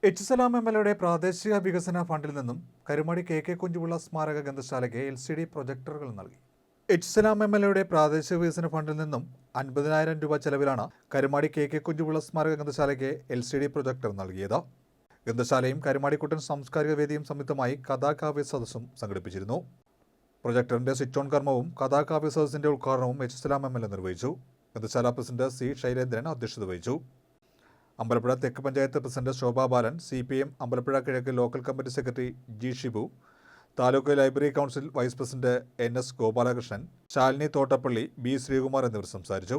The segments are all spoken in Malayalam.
എച്ച് സലാം എംഎൽഎയുടെ പ്രാദേശിക വികസന ഫണ്ടിൽ നിന്നും കരുമാടി കെ കുഞ്ചുപിള്ള സ്മാരക ഗ്രന്ഥശാലയ്ക്ക് LCD പ്രൊജക്ടറുകൾ നൽകി. എച്ച് സലാം എംഎൽഎയുടെ പ്രാദേശിക വികസന ഫണ്ടിൽ നിന്നും 50,000 രൂപ ചെലവിലാണ് കരുമാടി കെ കുഞ്ചുപിള്ള സ്മാരക ഗ്രന്ഥശാലയ്ക്ക് LCD പ്രൊജക്ടർ നൽകിയത്. ഗ്രന്ഥശാലയും കരുമാടിക്കുട്ടൻ സാംസ്കാരിക വേദിയും സംയുക്തമായി കഥാകാവ്യ സദസ്സും സംഘടിപ്പിച്ചിരുന്നു. പ്രൊജക്ടറിന്റെ സ്വിച്ച് ഓൺ കർമ്മവും കഥാകാവ്യ സദസ്സിന്റെ ഉദ്ഘാടനവും എച്ച് സലാം എംഎൽഎ നിർവഹിച്ചു. ഗ്രന്ഥശാല പ്രസിഡന്റ് C. ശൈലേന്ദ്രൻ അധ്യക്ഷത വഹിച്ചു. അമ്പലപ്പുഴ തെക്ക് പഞ്ചായത്ത് പ്രസിഡന്റ് ശോഭാ ബാലൻ, CPM അമ്പലപ്പുഴ കിഴക്ക് local committee secretary G. Shibu, taluk library council vice president NS Gopalakrishnan, Shalini Thottappally, B. Sreekumar എന്നിവർ സംസാരിച്ചു.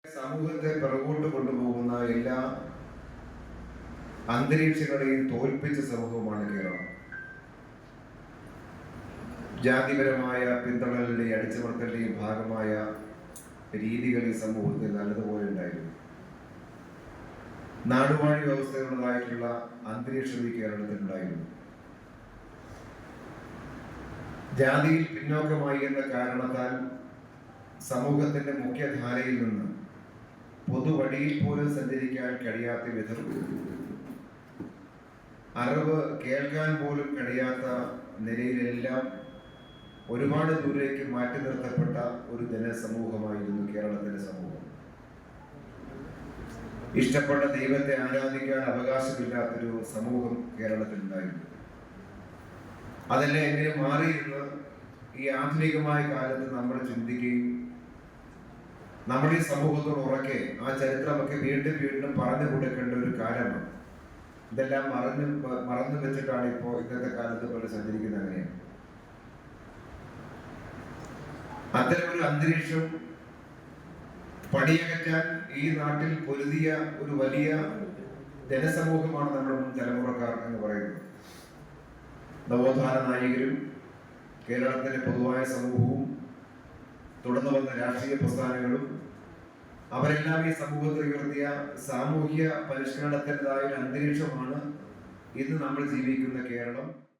സമൂഹത്തെ പിറകോട്ട് കൊണ്ടുപോകുന്ന എല്ലാ അന്തരീക്ഷങ്ങളെയും തോൽപ്പിച്ച സമൂഹമാണ് കേരളം. ജാതിപരമായ പിന്തുണലിന്റെയും അടിച്ചമർത്തലിന്റെയും ഭാഗമായ രീതികൾ ഈ സമൂഹത്തിൽ നല്ലതുപോലെ ഉണ്ടായിരുന്നു. നാടുവാഴി വ്യവസ്ഥകളുടേതായിട്ടുള്ള അന്തരീക്ഷം ഈ കേരളത്തിലുണ്ടായിരുന്നു. ജാതിയിൽ പിന്നോക്കമായി എന്ന കാരണത്താൽ സമൂഹത്തിന്റെ മുഖ്യധാരയിൽ നിന്ന് പൊതുവഴിയിൽ പോലും സഞ്ചരിക്കാൻ കഴിയാത്ത വിധം, അറിവ് കേൾക്കാൻ പോലും കഴിയാത്ത നിലയിലെല്ലാം ഒരുപാട് ദൂരേക്ക് മാറ്റി നിർത്തപ്പെട്ട ഒരു ജനസമൂഹമായിരുന്നു കേരളത്തിന്റെ സമൂഹം. ഇഷ്ടപ്പെട്ട ദൈവത്തെ ആരാധിക്കാൻ അവകാശമില്ലാത്തൊരു സമൂഹം കേരളത്തിലുണ്ടായിരുന്നു. അതെല്ലാം എങ്ങനെ മാറിയെന്ന് ഈ ആധുനികമായ കാലത്ത് നമ്മൾ ചിന്തിക്കുകയും നമ്മുടെ ഈ സമൂഹത്തോട് ഉറക്കെ ആ ചരിത്രമൊക്കെ വീണ്ടും വീണ്ടും പറഞ്ഞു കൊടുക്കേണ്ട ഒരു കാലമാണ്. ഇതെല്ലാം മറന്നു വെച്ചിട്ടാണ് ഇപ്പോൾ ഇന്നത്തെ കാലത്ത് പോലെ സഞ്ചരിക്കുന്നത്. അങ്ങനെയാണ് അത്തരമൊരു അന്തരീക്ഷം പടിയകറ്റാൻ ഈ നാട്ടിൽ പൊരുതിയ ഒരു വലിയ ജനസമൂഹമാണ് നമ്മുടെ മുൻ തലമുറക്കാർ എന്ന് പറയുന്നത്. നവോത്ഥാന നായകരും കേരളത്തിലെ പൊതുവായ സമൂഹവും തുടർന്നു വന്ന രാഷ്ട്രീയ പ്രസ്ഥാനങ്ങളും അവരെല്ലാം ഈ സമൂഹത്തിൽ ഉയർത്തിയ സാമൂഹിക പരിഷ്കരണത്തിൻ്റെതായ ഒരു അന്തരീക്ഷമാണ് ഇന്ന് നമ്മൾ ജീവിക്കുന്ന കേരളം.